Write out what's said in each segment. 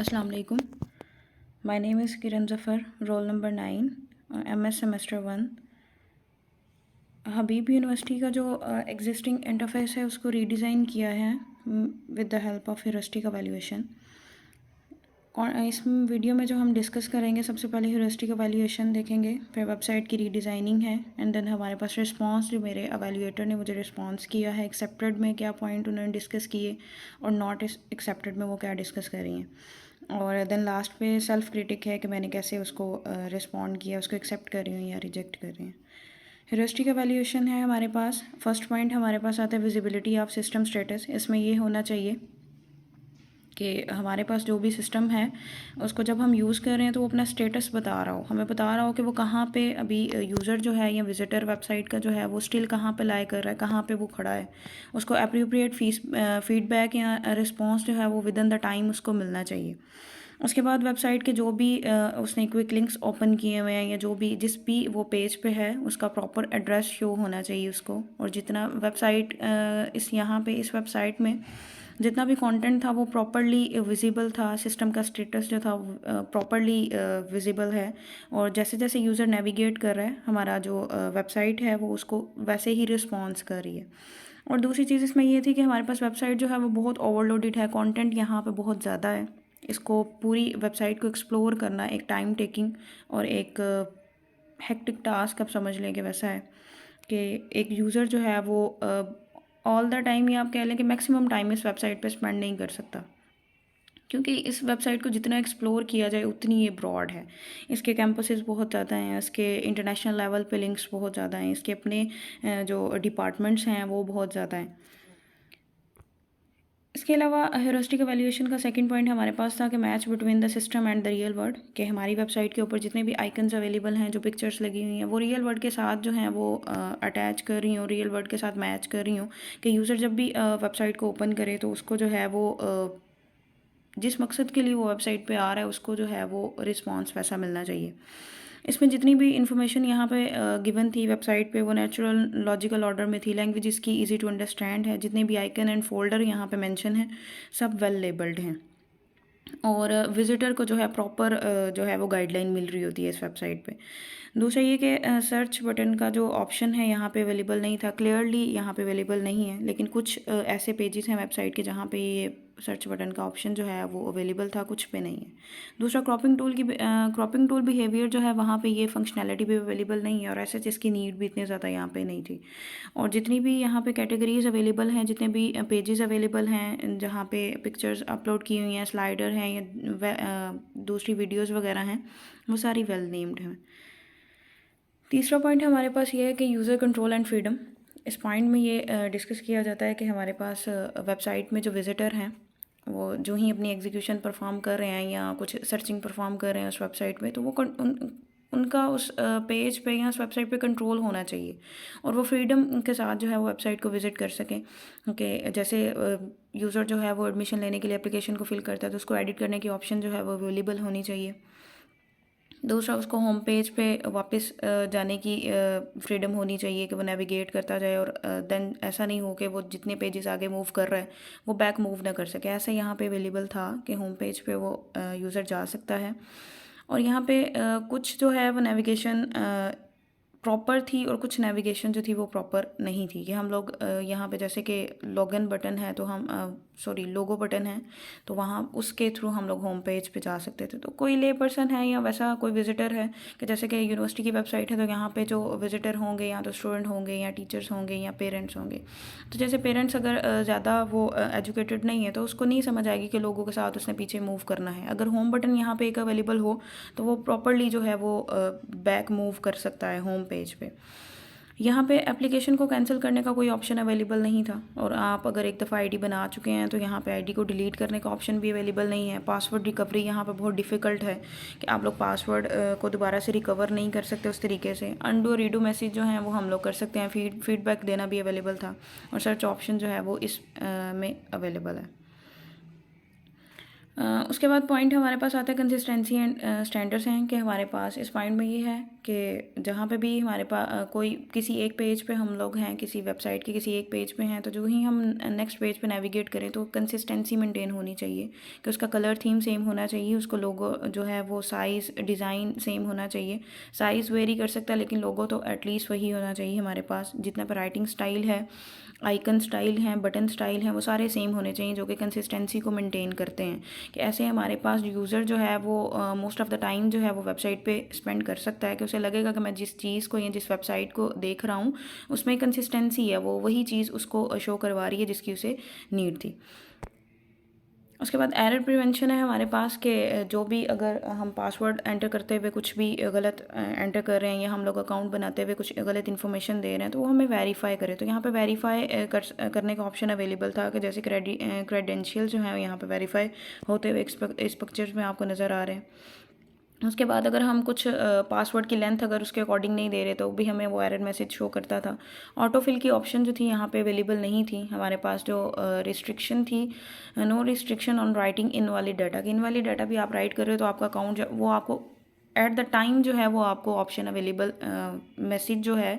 अस्सलाम वालेकुम। My name is Kiran Zafar, roll number 9, MS semester 1। Habib university का जो एग्जिस्टिंग इंटरफेस है उसको रीडिज़ाइन किया है with the help of heuristic evaluation. और इस वीडियो में जो हम डिस्कस करेंगे, सबसे पहले ह्यूरिस्टिक एवेल्यूएशन देखेंगे, फिर वेबसाइट की रीडिज़ाइनिंग है, एंड देन हमारे पास रिस्पांस जो मेरे एवेल्यूएटर ने मुझे रिस्पांस किया है, एक्सेप्टेड में क्या पॉइंट उन्होंने डिस्कस किए और नॉट एक्सेप्टेड में वो क्या डिस्कस कर रही हैं। और देन लास्ट पे सेल्फ क्रिटिक है कि मैंने कैसे उसको रिस्पॉन्ड किया, उसको एक्सेप्ट कर रही हूँ या रिजेक्ट कर रही हूँ। ह्यूरिस्टिक एवेल्यूएशन है हमारे पास। फर्स्ट पॉइंट हमारे पास आता है विजिबिलिटी ऑफ सिस्टम स्टेटस। इसमें ये होना चाहिए कि हमारे पास जो भी सिस्टम है उसको जब हम यूज़ कर रहे हैं तो वो अपना स्टेटस बता रहा हो, हमें बता रहा हो कि वो कहाँ पे अभी यूज़र जो है या विजिटर वेबसाइट का जो है वो स्टिल कहाँ पे लाई कर रहा है, कहाँ पे वो खड़ा है। उसको अप्रोप्रिएट फीडबैक या रिस्पॉन्स जो है वो विद इन द टाइम उसको मिलना चाहिए। उसके बाद वेबसाइट के जो भी उसने क्विक लिंक्स ओपन किए हुए हैं या जो भी जिस भी वो पेज पे है उसका प्रॉपर एड्रेस शो होना चाहिए उसको। और जितना वेबसाइट इस यहाँ पे इस वेबसाइट में जितना भी कंटेंट था वो प्रॉपरली विजिबल था, सिस्टम का स्टेटस जो था प्रॉपरली विजिबल है। और जैसे जैसे यूज़र नेविगेट कर रहा है हमारा जो वेबसाइट है वो उसको वैसे ही रिस्पॉन्स कर रही है। और दूसरी चीज़ इसमें ये थी कि हमारे पास वेबसाइट जो है वो बहुत ओवरलोडेड है, कंटेंट यहाँ पे बहुत ज़्यादा है। इसको पूरी वेबसाइट को एक्सप्लोर करना एक टाइम टेकिंग और एक हेक्टिक टास्क आप समझ लें कि वैसा है कि एक यूज़र जो है वो ऑल द टाइम या आप कह लें कि मैक्सिमम टाइम इस वेबसाइट पे स्पेंड नहीं कर सकता, क्योंकि इस वेबसाइट को जितना एक्सप्लोर किया जाए उतनी ये ब्रॉड है। इसके कैंपसेस बहुत ज़्यादा हैं, इसके इंटरनेशनल लेवल पे लिंक्स बहुत ज़्यादा हैं, इसके अपने जो डिपार्टमेंट्स हैं वो बहुत ज़्यादा हैं। इसके अलावा ह्यूरिस्टिक एवेल्यूएशन का सेकंड पॉइंट हमारे पास था कि match between the system and the real world, कि हमारी वेबसाइट के ऊपर जितने भी आइकन्स अवेलेबल हैं, जो पिक्चर्स लगी हुई हैं, वो रियल वर्ल्ड के साथ जो हैं वो अटैच कर रही हूँ, रियल वर्ल्ड के साथ मैच कर रही हूँ कि यूज़र जब भी वेबसाइट को ओपन करे तो उसको जो है वो जिस मकसद के लिए वो वेबसाइट पे आ रहा है उसको जो है वो रिस्पॉन्स वैसा मिलना चाहिए। इसमें जितनी भी इन्फॉर्मेशन यहाँ पे गिवन थी वेबसाइट पे वो नेचुरल लॉजिकल ऑर्डर में थी, लैंग्वेज इसकी इजी टू अंडरस्टैंड है, जितने भी आइकन एंड फोल्डर यहाँ पे मेंशन है सब वेल लेबल्ड हैं। और विजिटर को जो है प्रॉपर जो है वो गाइडलाइन मिल रही होती है इस वेबसाइट पे। दूसरा ये कि सर्च बटन का जो ऑप्शन है यहाँ पे अवेलेबल नहीं था, क्लियरली यहाँ पे अवेलेबल नहीं है, लेकिन कुछ ऐसे पेजेस हैं वेबसाइट के जहाँ पे ये सर्च बटन का ऑप्शन जो है वो अवेलेबल था, कुछ पे नहीं है। दूसरा क्रॉपिंग टूल बिहेवियर जो है वहाँ पे ये फंक्शनैलिटी भी अवेलेबल नहीं है, और ऐसे इसकी नीड भी इतनी ज़्यादा यहाँ पे नहीं थी। और जितनी भी यहाँ पे कैटेगरीज अवेलेबल हैं, जितने भी पेजेस अवेलेबल हैं जहाँ पे पिक्चर्स अपलोड की हुई हैं, स्लाइडर हैं या दूसरी वीडियोस वगैरह हैं, वो सारी वेल नेम्ड हैं। तीसरा पॉइंट हमारे पास ये है कि यूज़र कंट्रोल एंड फ्रीडम। इस पॉइंट में ये डिस्कस किया जाता है कि हमारे पास वेबसाइट में जो विज़िटर हैं वो जो ही अपनी एग्जीक्यूशन परफॉर्म कर रहे हैं या कुछ सर्चिंग परफॉर्म कर रहे हैं उस वेबसाइट में, तो वो उनका उस पेज पे या उस वेबसाइट पे कंट्रोल होना चाहिए और वो फ्रीडम के साथ जो है वो वेबसाइट को विज़िट कर सकें। कि जैसे यूज़र जो है वो एडमिशन लेने के लिए एप्लीकेशन को फिल करता है तो उसको एडिट करने की ऑप्शन जो है वो अवेलेबल होनी चाहिए। दूसरा, उसको होम पेज पे वापस जाने की फ्रीडम होनी चाहिए कि वो नेविगेट करता जाए, और देन ऐसा नहीं हो कि वो जितने पेजेस आगे मूव कर रहा है वो बैक मूव ना कर सके। ऐसा यहाँ पे अवेलेबल था कि होम पेज पे वो यूज़र जा सकता है। और यहाँ पे कुछ जो है वो नेविगेशन प्रॉपर थी और कुछ नेविगेशन जो थी वो प्रॉपर नहीं थी। कि हम लोग यहाँ पे जैसे कि लॉगिन बटन है तो हम लोगो बटन है तो वहाँ उसके थ्रू हम लोग होम पेज पे जा सकते थे। तो कोई ले पर्सन है या वैसा कोई विजिटर है कि जैसे कि यूनिवर्सिटी की वेबसाइट है तो यहाँ पे जो विजिटर होंगे या तो स्टूडेंट होंगे या टीचर्स होंगे या पेरेंट्स होंगे, तो जैसे पेरेंट्स अगर ज़्यादा वो एजुकेटेड नहीं है तो उसको नहीं समझ आएगी कि लोगों के साथ उसने पीछे मूव करना है। अगर होम बटन यहाँ पे एक अवेलेबल हो तो वो प्रॉपरली जो है वो बैक मूव कर सकता है होम पेज पे। यहाँ पे एप्लीकेशन को कैंसिल करने का कोई ऑप्शन अवेलेबल नहीं था, और आप अगर एक दफ़ा आईडी बना चुके हैं तो यहाँ पे आईडी को डिलीट करने का ऑप्शन भी अवेलेबल नहीं है। पासवर्ड रिकवरी यहाँ पे बहुत डिफ़िकल्ट है कि आप लोग पासवर्ड को दोबारा से रिकवर नहीं कर सकते उस तरीके से। अनडू रीडू मैसेज जो हैं वो हम लोग कर सकते हैं, फीडबैक देना भी अवेलेबल था, और सर्च ऑप्शन जो है वो इस में अवेलेबल है। उसके बाद पॉइंट हमारे पास आता है कंसिस्टेंसी एंड स्टैंडर्ड्स हैं कि हमारे पास इस पॉइंट में ये है कि जहाँ पे भी हमारे पास कोई किसी एक पेज पे हम लोग हैं, किसी वेबसाइट के किसी एक पेज पे हैं, तो जो ही हम नेक्स्ट पेज पे नेविगेट करें तो कंसिस्टेंसी मेंटेन होनी चाहिए कि उसका कलर थीम सेम होना चाहिए, उसको लोगो जो है वो साइज़ डिज़ाइन सेम होना चाहिए। साइज़ वेरी कर सकता है लेकिन लोगो तो एटलीस्ट वही होना चाहिए हमारे पास। जितना पर राइटिंग स्टाइल है, आइकन स्टाइल हैं, बटन स्टाइल हैं, वो सारे सेम होने चाहिए जो कि कंसिस्टेंसी को मेंटेन करते हैं। कि ऐसे हमारे पास यूज़र जो है वो मोस्ट ऑफ़ द टाइम जो है वो वेबसाइट पे स्पेंड कर सकता है कि उसे लगेगा कि मैं जिस चीज़ को या जिस वेबसाइट को देख रहा हूँ उसमें कंसिस्टेंसी है, वो वही चीज़ उसको शो करवा रही है जिसकी उसे नीड थी। उसके बाद एरर प्रिवेंशन है हमारे पास कि जो भी अगर हम पासवर्ड एंटर करते हुए कुछ भी गलत एंटर कर रहे हैं या हम लोग अकाउंट बनाते हुए कुछ गलत इन्फॉर्मेशन दे रहे हैं तो वो हमें वेरीफाई करे। तो यहाँ पे वेरीफाई करने का ऑप्शन अवेलेबल था कि जैसे क्रेडेंशियल जो है यहाँ पे वेरीफाई होते हुए इस पिक्चर्स में आपको नज़र आ रहे हैं। उसके बाद अगर हम कुछ पासवर्ड की लेंथ अगर उसके अकॉर्डिंग नहीं दे रहे तो भी हमें वो एरर मैसेज शो करता था। ऑटो फिल की ऑप्शन जो थी यहाँ पे अवेलेबल नहीं थी हमारे पास। जो रिस्ट्रिक्शन थी, no restriction on writing invalid data, कि इनवैलिड डाटा भी आप राइट कर रहे हो तो आपका अकाउंट वो आपको एट द टाइम जो है वो आपको ऑप्शन अवेलेबल मैसेज जो है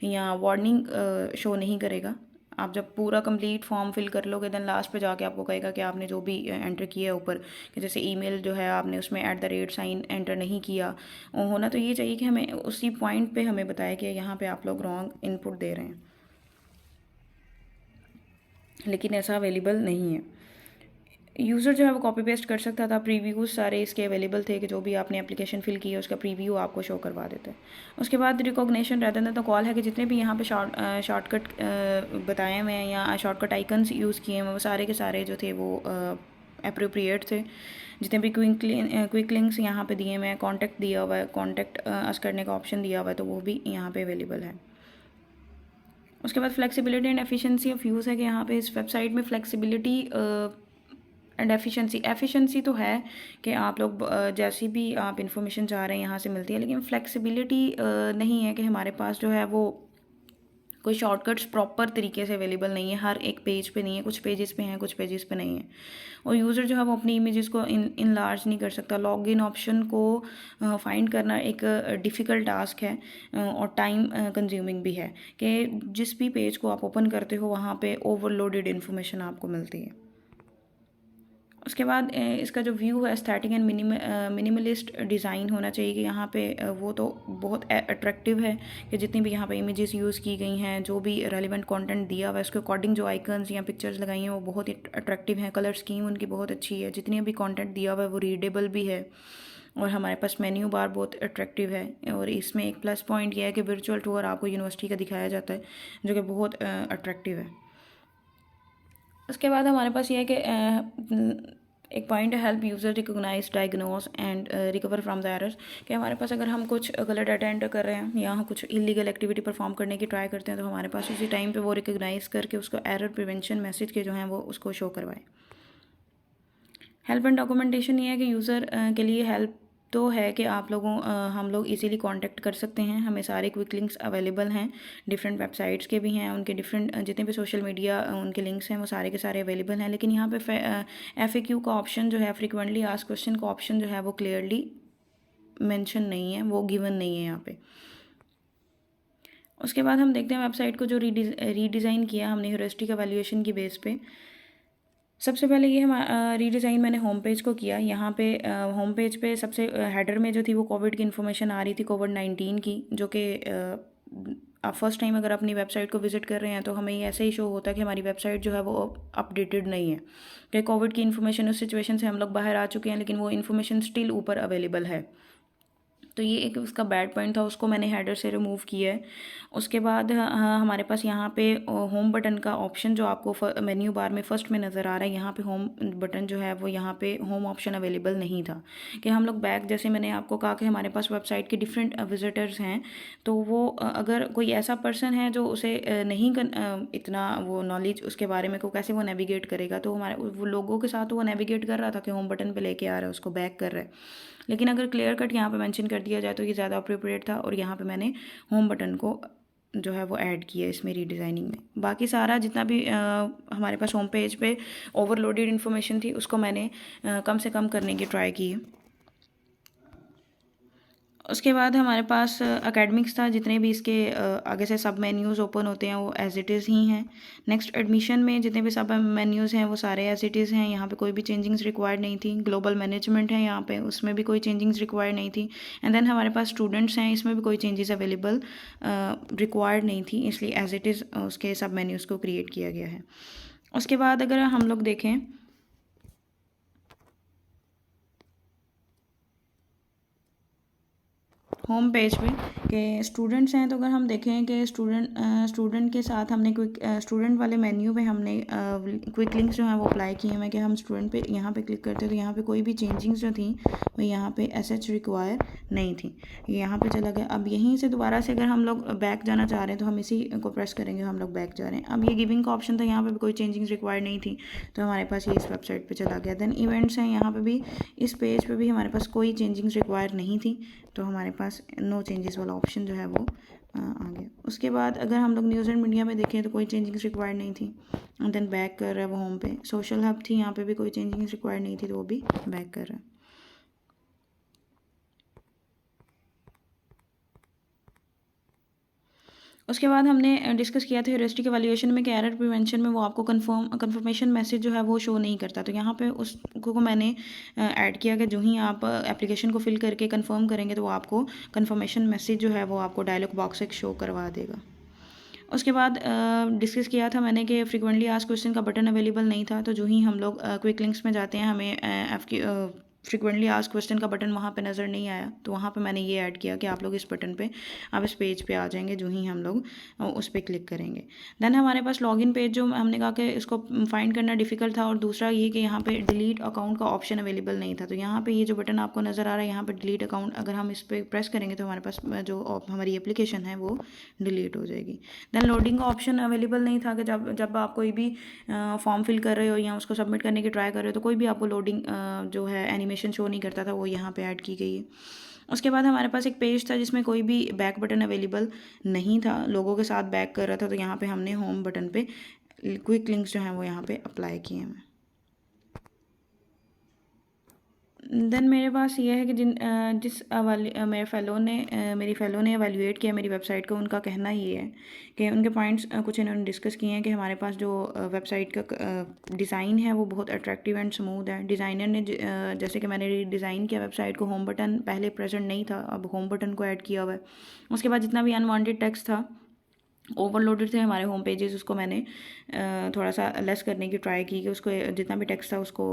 या वार्निंग शो नहीं करेगा। आप जब पूरा कंप्लीट फॉर्म फिल कर लोगे देन लास्ट पे जाके आपको कहेगा कि आपने जो भी एंटर किया है ऊपर, कि जैसे ईमेल जो है आपने उसमें @ साइन एंटर नहीं किया। होना तो ये चाहिए कि हमें उसी पॉइंट पे हमें बताया कि यहाँ पे आप लोग रॉन्ग इनपुट दे रहे हैं, लेकिन ऐसा अवेलेबल नहीं है। यूज़र जो है वो कॉपी पेस्ट कर सकता था। प्रीव्यूज़ सारे इसके अवेलेबल थे कि जो भी आपने एप्लीकेशन फिल की है उसका प्रीव्यू आपको शो करवा देते हैं। उसके बाद रिकॉग्निशन रहता था तो कॉल है कि जितने भी यहाँ पे शॉर्टकट बताए हुए हैं या शॉर्टकट आइकन्स यूज़ किए हैं वो सारे के सारे जो थे वो अप्रोप्रिएट थे। जितने भी क्विक लिंक्स यहाँ पे दिए हुए हैं, कॉन्टैक्ट दिया हुआ है, कॉन्टैक्ट अस करने का ऑप्शन दिया हुआ है तो वो भी यहाँ पे अवेलेबल है। उसके बाद flexibility and efficiency of use है कि यहाँ पे इस वेबसाइट में फ्लेक्सिबिलिटी एंड एफिशिएंसी तो है कि आप लोग जैसी भी आप इन्फॉर्मेशन चाह रहे हैं यहाँ से मिलती है, लेकिन फ्लेक्सिबिलिटी नहीं है कि हमारे पास जो है वो कोई शॉर्टकट्स प्रॉपर तरीके से अवेलेबल नहीं है। हर एक पेज पे नहीं है, कुछ पेजेस पे हैं कुछ पेजेस पे नहीं है। और यूज़र जो है वो अपनी इमेजेस को इनलार्ज नहीं कर सकता। लॉगिन ऑप्शन को फाइंड करना एक डिफ़िकल्ट टास्क है और टाइम कंज्यूमिंग भी है कि जिस भी पेज को आप ओपन करते हो वहाँ पे ओवरलोडेड इन्फॉर्मेशन आपको मिलती है। उसके बाद इसका जो व्यू है एस्थेटिक एंड मिनिमलिस्ट डिज़ाइन होना चाहिए कि यहाँ पे वो तो बहुत अट्रैक्टिव है कि जितनी भी यहाँ पे इमेजेस यूज़ की गई हैं, जो भी रेलिवेंट कंटेंट दिया हुआ है उसके अकॉर्डिंग जो आइकन्स या पिक्चर्स लगाई हैं वो बहुत ही अट्रैक्टिव हैं। कलर स्कीम उनकी बहुत अच्छी है। जितनी भी कंटेंट दिया हुआ है वो रीडेबल भी है और हमारे पास मेन्यू बार बहुत अट्रैक्टिव है। और इसमें एक प्लस पॉइंट यह है कि वर्चुअल टूर आपको यूनिवर्सिटी का दिखाया जाता है जो कि बहुत अट्रैक्टिव है। उसके बाद हमारे पास ये है कि एक पॉइंट है help user recognise, diagnose and recover from the errors, कि हमारे पास अगर हम कुछ गलत डाटा एंटर कर रहे हैं या हम कुछ इलीगल एक्टिविटी परफॉर्म करने की ट्राई करते हैं तो हमारे पास उसी टाइम पे वो रिकोगनाइज करके उसको एरर प्रिवेंशन मैसेज के जो हैं वो उसको शो करवाए। हेल्प एंड डॉक्यूमेंटेशन ये है कि यूज़र के लिए हेल्प तो है कि आप लोगों हम लोग इजीली कांटेक्ट कर सकते हैं। हमें सारे क्विक लिंक्स अवेलेबल हैं, डिफरेंट वेबसाइट्स के भी हैं, उनके डिफरेंट जितने भी सोशल मीडिया उनके लिंक्स हैं वो सारे के सारे अवेलेबल हैं। लेकिन यहाँ पे FAQ का ऑप्शन जो है, फ्रिक्वेंटली आस्क्ड क्वेश्चन का ऑप्शन जो है वो क्लियरली मेंशन नहीं है, वो गिवन नहीं है यहाँ पे। उसके बाद हम देखते हैं वेबसाइट को जो रीडिज़ाइन किया हमने ह्यूरिस्टिक एवेल्यूएशन की बेस पे। सबसे पहले ये हम रीडिज़ाइन मैंने होम पेज को किया। यहाँ पे होम पेज पे सबसे हेडर में जो थी वो कोविड की इन्फॉर्मेशन आ रही थी, कोविड-19 की, जो कि आप फर्स्ट टाइम अगर अपनी वेबसाइट को विज़िट कर रहे हैं तो हमें ये ऐसे ही शो होता है कि हमारी वेबसाइट जो है वो अपडेटेड नहीं है, कि कोविड की इन्फॉर्मेशन उस सिचुएशन से हम लोग बाहर आ चुके हैं लेकिन वो इन्फॉर्मेशन स्टिल ऊपर अवेलेबल है। तो ये एक उसका बैड पॉइंट था, उसको मैंने हेडर से रिमूव किया है। उसके बाद हमारे पास यहाँ पे होम बटन का ऑप्शन जो आपको मेन्यू बार में फर्स्ट में नज़र आ रहा है, यहाँ पे होम बटन जो है वो यहाँ पे होम ऑप्शन अवेलेबल नहीं था। कि हम लोग बैक, जैसे मैंने आपको कहा कि हमारे पास वेबसाइट के डिफरेंट विजिटर्स हैं, तो वो अगर कोई ऐसा पर्सन है जो उसे नहीं इतना वो नॉलेज उसके बारे में को कैसे वो नेविगेट करेगा, तो हमारे वो लोगों के साथ वो नेविगेट कर रहा था कि होम बटन पर लेके आ रहा है, उसको बैक कर रहा है। लेकिन अगर क्लियर कट यहाँ पे मेंशन कर दिया जाए तो ये ज़्यादा अप्रोप्रिएट था और यहाँ पे मैंने होम बटन को जो है वो ऐड किया इसमें रीडिज़ाइनिंग में। बाकी सारा जितना भी हमारे पास होम पेज पे ओवरलोडेड इन्फॉर्मेशन थी उसको मैंने कम से कम करने की ट्राई की है। उसके बाद हमारे पास एकेडमिक्स था, जितने भी इसके आगे से सब मेन्यूज़ ओपन होते हैं वो एज इट इज़ ही हैं। नेक्स्ट एडमिशन में जितने भी सब मेन्यूज़ हैं वो सारे एज इट इज़ हैं, यहाँ पे कोई भी चेंजिंग्स रिक्वायर्ड नहीं थी। ग्लोबल मैनेजमेंट है यहाँ पे, उसमें भी कोई चेंजिंग्स रिक्वायर्ड नहीं थी। एंड देन हमारे पास स्टूडेंट्स हैं, इसमें भी कोई चेंजेस अवेलेबल रिक्वायर्ड नहीं थी, इसलिए एज इट इज़ उसके सब मेन्यूज़ को क्रिएट किया गया है। उसके बाद अगर हम लोग देखें होम पेज पे कि स्टूडेंट्स हैं, तो अगर हम देखें कि स्टूडेंट के साथ हमने क्विक स्टूडेंट वाले मेन्यू पे हमने क्विक लिंक्स जो हैं वो अप्लाई किए हैं कि हम स्टूडेंट पे यहाँ पे क्लिक करते हैं तो यहाँ पे कोई भी चेंजिंग्स जो थी वो यहाँ पे एसएच रिक्वायर नहीं थी, यहाँ पे चला गया। अब यहीं से दोबारा से अगर हम लोग बैक जाना चाह रहे हैं तो हम इसी को प्रेस करेंगे, हम लोग बैक जा रहे हैं। अब ये गिविंग का ऑप्शन था, यहाँ पर भी कोई चेंजिंग्स रिक्वायर नहीं थी, तो हमारे पास ये इस वेबसाइट पर चला गया। देन इवेंट्स हैं, यहाँ पर भी इस पेज पर भी हमारे पास कोई चेंजिंग्स रिक्वायर नहीं थी, तो हमारे पास नो चेंजेस वाला ऑप्शन जो है वो आ गया। उसके बाद अगर हम लोग न्यूज़ एंड मीडिया में देखें तो कोई चेंजिंग्स रिक्वायर्ड नहीं थी, एंड देन बैक कर रहा है वो होम पे। सोशल हब थी, यहाँ पे भी कोई चेंजिंग्स रिक्वायर्ड नहीं थी, तो वो भी बैक कर रहा है। उसके बाद हमने डिस्कस किया था ह्यूरिस्टिक एवैल्यूएशन में कि एरर प्रिवेंशन में वो आपको कंफर्मेशन मैसेज जो है वो शो नहीं करता, तो यहाँ पे उसको मैंने ऐड किया कि जो ही आप एप्लीकेशन को फिल करके कंफर्म करेंगे तो वो आपको कंफर्मेशन मैसेज जो है वो आपको डायलॉग बॉक्स एक शो करवा देगा। उसके बाद डिस्कस किया था मैंने कि फ्रीक्वेंटली आस्क्ड क्वेश्चन का बटन अवेलेबल नहीं था, तो जो ही हम लोग क्विक लिंक्स में जाते हैं हमें फ्रीक्वेंटली आस्क्ड क्वेश्चन का बटन वहाँ पे नज़र नहीं आया, तो वहाँ पे मैंने ये ऐड किया कि आप लोग इस बटन पे आप इस पेज पे आ जाएंगे जो ही हम लोग उस पर क्लिक करेंगे। देन हमारे पास लॉगिन पेज जो हमने कहा कि इसको फाइंड करना डिफ़िकल्ट था, और दूसरा ये कि यहाँ पे डिलीट अकाउंट का ऑप्शन अवेलेबल नहीं था, तो यहाँ पे ये जो बटन आपको नज़र आ रहा है यहाँ पर डिलीट अकाउंट, अगर हम इस पर प्रेस करेंगे तो हमारे पास जो हमारी एप्लीकेशन है वो डिलीट हो जाएगी। देन लोडिंग का ऑप्शन अवेलेबल नहीं था कि जब आप कोई भी फॉर्म फिल कर रहे हो या उसको सबमिट करने की ट्राई कर रहे हो तो कोई भी आपको लोडिंग जो है एनिमेशन शो नहीं करता था, वो यहाँ पे ऐड की गई है। उसके बाद हमारे पास एक पेज था जिसमें कोई भी बैक बटन अवेलेबल नहीं था, लोगों के साथ बैक कर रहा था, तो यहाँ पे हमने होम बटन पे क्विक लिंक्स जो हैं वो यहाँ पे अप्लाई किए हैं। देन मेरे पास ये है कि मेरी फ़ेलो ने एवेलुएट किया मेरी वेबसाइट को, उनका कहना ये है कि उनके पॉइंट्स कुछ इन्होंने डिस्कस किए हैं कि हमारे पास जो वेबसाइट का डिज़ाइन है वो बहुत अट्रैक्टिव एंड स्मूथ है। डिज़ाइनर ने जैसे कि मैंने डिज़ाइन किया वेबसाइट को, होम बटन पहले प्रेजेंट नहीं था, अब होम बटन को ऐड किया हुआ है। उसके बाद जितना भी अनवांटेड टेक्स्ट था, ओवरलोडेड थे हमारे होम पेजेस, उसको मैंने थोड़ा सा लेस करने की ट्राई की कि उसको जितना भी टेक्स्ट था उसको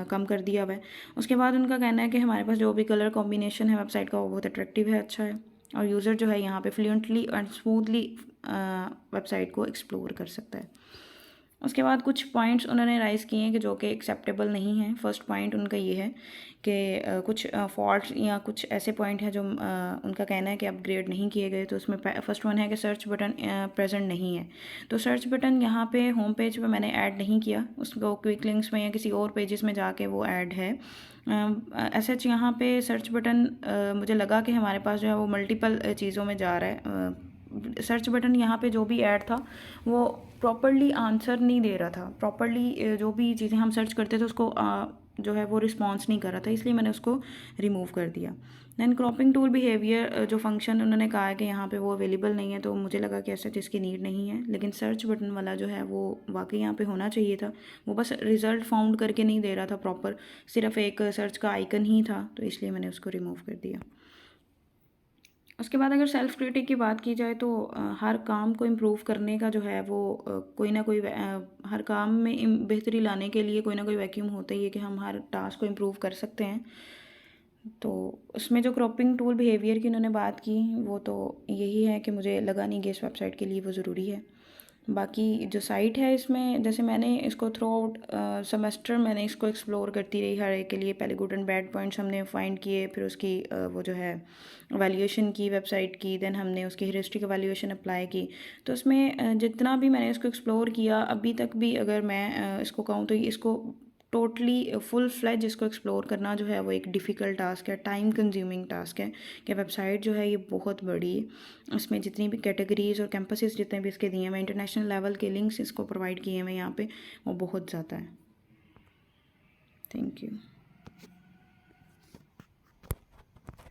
कम कर दिया हुआ है। उसके बाद उनका कहना है कि हमारे पास जो भी कलर कॉम्बिनेशन है वेबसाइट का वो बहुत अट्रैक्टिव है, अच्छा है, और यूज़र जो है यहाँ पे फ्लुएंटली एंड स्मूथली वेबसाइट को एक्सप्लोर कर सकता है। उसके बाद कुछ पॉइंट्स उन्होंने राइज़ किए हैं कि जो कि एक्सेप्टेबल नहीं हैं। फर्स्ट पॉइंट उनका ये है कि कुछ फॉल्ट्स या कुछ ऐसे पॉइंट हैं जो उनका कहना है कि अपग्रेड नहीं किए गए, तो उसमें फर्स्ट वन है कि सर्च बटन प्रेजेंट नहीं है, तो सर्च बटन यहाँ पे होम पेज पे मैंने ऐड नहीं किया, उसको क्विक लिंक्स में या किसी और पेजेस में जाके वो ऐड है। ऐसे यहाँ पे सर्च बटन मुझे लगा कि हमारे पास जो है वो मल्टीपल चीज़ों में जा रहा है। सर्च बटन यहाँ पे जो भी ऐड था वो प्रॉपरली आंसर नहीं दे रहा था, प्रॉपरली जो भी चीज़ें हम सर्च करते थे उसको जो है वो रिस्पॉन्स नहीं कर रहा था, इसलिए मैंने उसको रिमूव कर दिया। दैन क्रॉपिंग टूल बिहेवियर जो फंक्शन उन्होंने कहा है कि यहाँ पे वो अवेलेबल नहीं है, तो मुझे लगा कि ऐसा जिसकी नीड नहीं है, लेकिन सर्च बटन वाला जो है वो वाकई यहाँ पे होना चाहिए था, वो बस रिज़ल्ट फाउंड करके नहीं दे रहा था प्रॉपर, सिर्फ एक सर्च का आइकन ही था, तो इसलिए मैंने उसको रिमूव कर दिया। उसके बाद अगर सेल्फ़ क्रिटिक की बात की जाए तो हर काम को इम्प्रूव करने का जो है वो कोई ना कोई हर काम में बेहतरी लाने के लिए कोई ना कोई वैक्यूम होता ही है कि हम हर टास्क को इम्प्रूव कर सकते हैं। तो उसमें जो क्रॉपिंग टूल बिहेवियर की उन्होंने बात की वो तो यही है कि मुझे लगा नहीं कि इस वेबसाइट के लिए वो ज़रूरी है। बाकी जो साइट है इसमें, जैसे मैंने इसको थ्रू आउट सेमेस्टर मैंने इसको एक्सप्लोर करती रही हर एक के लिए, पहले गुड एंड बैड पॉइंट्स हमने फाइंड किए, फिर उसकी वो जो है वैल्यूएशन की वेबसाइट की, देन हमने उसकी ह्यूरिस्टिक वैल्यूएशन अप्लाई की। तो उसमें जितना भी मैंने इसको एक्सप्लोर किया अभी तक भी, अगर मैं इसको कहूँ तो इसको टोटली फुल फ्लेज इसको एक्सप्लोर करना जो है वो एक डिफ़िकल्ट टास्क है, टाइम कंज्यूमिंग टास्क है कि वेबसाइट जो है ये बहुत बड़ी है, उसमें जितनी भी कैटेगरीज और कैंपसेस जितने भी इसके दिए हैं, इंटरनेशनल लेवल के लिंक्स इसको प्रोवाइड किए हैं यहाँ पे, वो बहुत ज़्यादा है। Thank you.